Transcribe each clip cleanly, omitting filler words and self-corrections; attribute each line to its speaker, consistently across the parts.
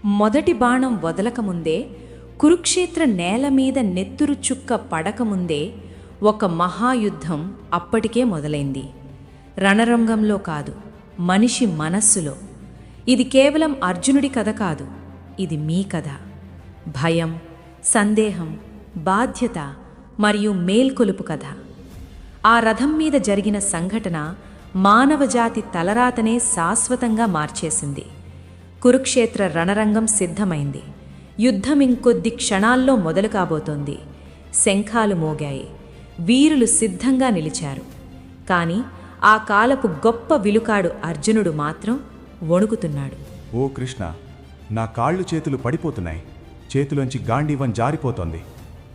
Speaker 1: మొదటి బాణం వదలకముందే, కురుక్షేత్ర నేల మీద నెత్తురు చుక్క పడకముందే ఒక మహాయుద్ధం అప్పటికే మొదలైంది. రణరంగంలో కాదు, మనిషి మనస్సులో. ఇది కేవలం అర్జునుడి కథ కాదు, ఇది మీ కథ. భయం, సందేహం, బాధ్యత మరియు మేల్కొలుపు కథ. ఆ రథం మీద జరిగిన సంఘటన మానవజాతి తలరాతనే శాశ్వతంగా మార్చేసింది. కురుక్షేత్ర రణరంగం సిద్ధమైంది. యుద్ధం ఇంకొద్ది క్షణాల్లో మొదలు కాబోతోంది. శంఖాలు మోగాయి. వీరులు సిద్ధంగా నిలిచారు. కాని ఆ కాలపు గొప్ప విలుకాడు అర్జునుడు మాత్రం వణుకుతున్నాడు.
Speaker 2: ఓ కృష్ణ, నా కాళ్ళు చేతులు పడిపోతున్నాయి. చేతిలోంచి గాంధీవం జారిపోతోంది.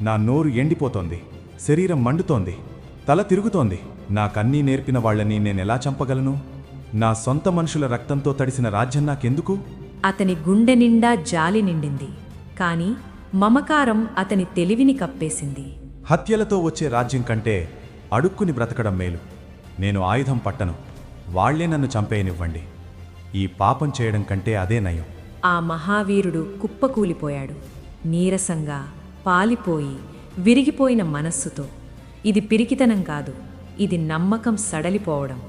Speaker 2: నా నోరు ఎండిపోతోంది. శరీరం మండుతోంది. తల తిరుగుతోంది. నాకన్నీ నేర్పిన వాళ్ళని నేనెలా చంపగలను? నా సొంత మనుషుల రక్తంతో తడిసిన రాజ్యం నాకెందుకు?
Speaker 1: అతని గుండె నిండా జాలి నిండింది. కాని మమకారం అతని తెలివిని కప్పేసింది.
Speaker 2: హత్యలతో వచ్చే రాజ్యం కంటే అడుక్కుని బ్రతకడం మేలు. నేను ఆయుధం పట్టను. వాళ్లే నన్ను చంపేయనివ్వండి. ఈ పాపం చేయడం కంటే అదే నయం.
Speaker 1: ఆ మహావీరుడు కుప్పకూలిపోయాడు. నీరసంగా, పాలిపోయి, విరిగిపోయిన మనస్సుతో. ఇది పిరికితనం కాదు, ఇది నమ్మకం సడలిపోవడం.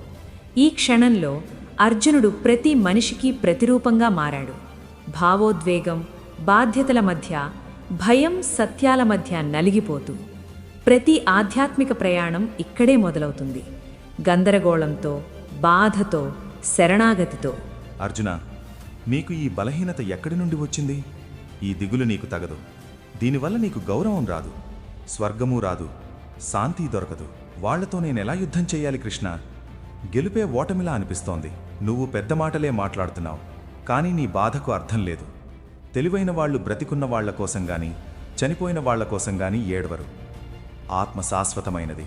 Speaker 1: ఈ క్షణంలో అర్జునుడు ప్రతి మనిషికి ప్రతిరూపంగా మారాడు. భావోద్వేగం, బాధ్యతల మధ్య, భయం, సత్యాల మధ్య నలిగిపోతూ. ప్రతి ఆధ్యాత్మిక ప్రయాణం ఇక్కడే మొదలవుతుంది. గందరగోళంతో, బాధతో, శరణాగతితో.
Speaker 3: అర్జున, నీకు ఈ బలహీనత ఎక్కడి నుండి వచ్చింది? ఈ దిగులు నీకు తగదు. దీనివల్ల నీకు గౌరవం రాదు, స్వర్గమూ రాదు, శాంతి దొరకదు. వాళ్లతో నేనెలా యుద్ధం చెయ్యాలి కృష్ణ? గెలుపే ఓటమిలా అనిపిస్తోంది. నువ్వు పెద్ద మాటలే మాట్లాడుతున్నావు, కానీ నీ బాధకు అర్థం లేదు. తెలివైన వాళ్ళు బ్రతికున్న వాళ్ల కోసం గాని, చనిపోయిన వాళ్ల కోసం గాని ఏడవరు. ఆత్మ శాశ్వతమైనది.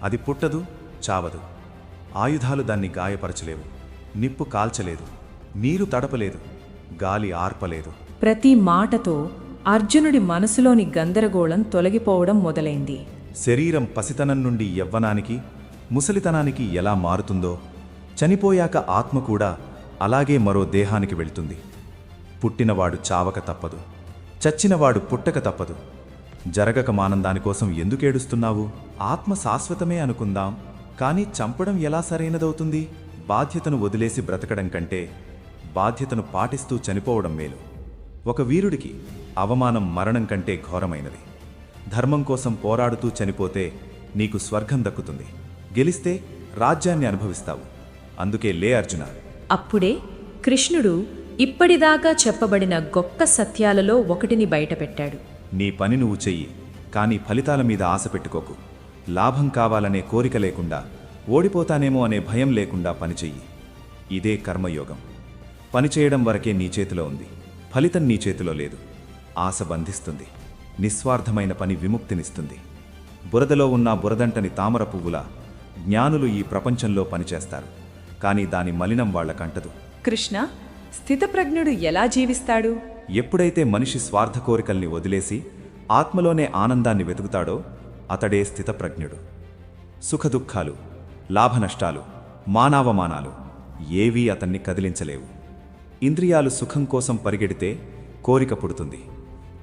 Speaker 3: అది పుట్టదు, చావదు. ఆయుధాలు దాన్ని గాయపరచలేవు. నిప్పు కాల్చలేదు, నీరు తడపలేదు, గాలి ఆర్పలేదు.
Speaker 1: ప్రతి మాటతో అర్జునుడి మనసులోని గందరగోళం తొలగిపోవడం మొదలైంది.
Speaker 3: శరీరం పసితనం నుండి యవ్వనానికి, ముసలితనానికి ఎలా మారుతుందో, చనిపోయాక ఆత్మ కూడా అలాగే మరో దేహానికి వెళ్తుంది. పుట్టినవాడు చావక తప్పదు, చచ్చినవాడు పుట్టక తప్పదు. జరగక మానం దానికోసం ఎందుకేడుస్తున్నావు? ఆత్మ శాశ్వతమే అనుకుందాం, కానీ చంపడం ఎలా సరైనదవుతుంది? బాధ్యతను వదిలేసి బ్రతకడం కంటే బాధ్యతను పాటిస్తూ చనిపోవడం మేలు. ఒక వీరుడికి అవమానం మరణం కంటే ఘోరమైనది. ధర్మం కోసం పోరాడుతూ చనిపోతే నీకు స్వర్గం దక్కుతుంది. గెలిస్తే రాజ్యాన్ని అనుభవిస్తావు. అందుకే లే అర్జున.
Speaker 1: అప్పుడే కృష్ణుడు ఇప్పటిదాకా చెప్పబడిన గొప్ప సత్యాలలో ఒకటిని బయటపెట్టాడు.
Speaker 3: నీ పని నువ్వు చెయ్యి, కానీ ఫలితాల మీద ఆశ పెట్టుకోకు. లాభం కావాలనే కోరిక లేకుండా, ఓడిపోతానేమో అనే భయం లేకుండా పనిచెయ్యి. ఇదే కర్మయోగం. పనిచేయడం వరకే నీ చేతిలో ఉంది, ఫలితం నీ చేతిలో లేదు. ఆశ బంధిస్తుంది. నిస్వార్థమైన పని విముక్తినిస్తుంది. బురదలో ఉన్న బురదంటని తామర పువ్వులా జ్ఞానులు ఈ ప్రపంచంలో పనిచేస్తారు, కానీ దాని మలినం వాళ్లకంటదు.
Speaker 1: కృష్ణ, స్థితప్రజ్ఞుడు ఎలా జీవిస్తాడు?
Speaker 3: ఎప్పుడైతే మనిషి స్వార్థ కోరికల్ని వదిలేసి ఆత్మలోనే ఆనందాన్ని వెతుకుతాడో అతడే స్థితప్రజ్ఞుడు. సుఖదుఖాలు, లాభనష్టాలు, మానావమానాలు ఏవీ అతన్ని కదిలించలేవు. ఇంద్రియాలు సుఖం కోసం పరిగెడితే కోరిక పుడుతుంది.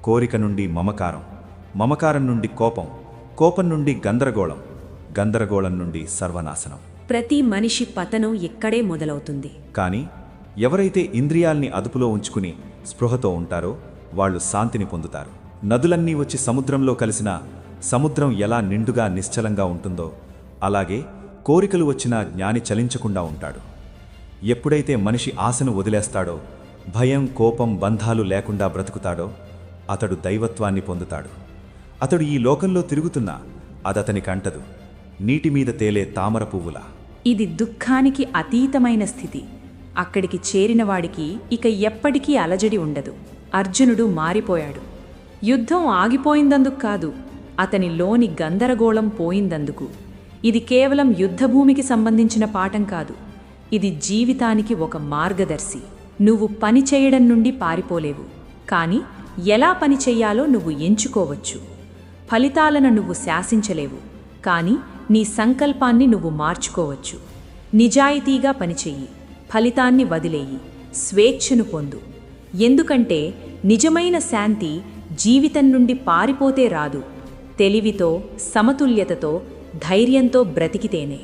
Speaker 3: కోరిక నుండి మమకారం, మమకారం నుండి కోపం, కోపం నుండి గందరగోళం, గందరగోళం నుండి సర్వనాశనం.
Speaker 1: ప్రతి మనిషి పతనం ఇక్కడే మొదలవుతుంది.
Speaker 3: కానీ ఎవరైతే ఇంద్రియాల్ని అదుపులో ఉంచుకుని స్పృహతో ఉంటారో వాళ్ళు శాంతిని పొందుతారు. నదులన్నీ వచ్చి సముద్రంలో కలిసినా సముద్రం ఎలా నిండుగా నిశ్చలంగా ఉంటుందో అలాగే కోరికలు వచ్చినా జ్ఞాని చలించకుండా ఉంటాడు. ఎప్పుడైతే మనిషి ఆశను వదిలేస్తాడో, భయం, కోపం, బంధాలు లేకుండా బ్రతుకుతాడో అతడు దైవత్వాన్ని పొందుతాడు. అతడు ఈ లోకంలో తిరుగుతున్నా అదతనికి అంటదు, నీటి మీద తేలే తామర పువ్వులా.
Speaker 1: ఇది దుఃఖానికి అతీతమైన స్థితి. అక్కడికి చేరినవాడికి ఇక ఎప్పటికీ అలజడి ఉండదు. అర్జునుడు మారిపోయాడు. యుద్ధం ఆగిపోయిందందుకు కాదు, అతనిలోని గందరగోళం పోయిందందుకు. ఇది కేవలం యుద్ధభూమికి సంబంధించిన పాఠం కాదు, ఇది జీవితానికి ఒక మార్గదర్శి. నువ్వు పని చేయడం నుండి పారిపోలేవు, కానీ ఎలా పని చెయ్యాలో నువ్వు ఎంచుకోవచ్చు. ఫలితాలను నువ్వు శాసించలేవు, కానీ నీ సంకల్పాన్ని నువ్వు మార్చుకోవచ్చు. నిజాయితీగా పనిచెయ్యి, ఫలితాన్ని వదిలేయి, స్వేచ్ఛను పొందు. ఎందుకంటే నిజమైన శాంతి జీవితం నుండి పారిపోతే రాదు, తెలివితో, సమతుల్యతతో, ధైర్యంతో బ్రతికితేనే.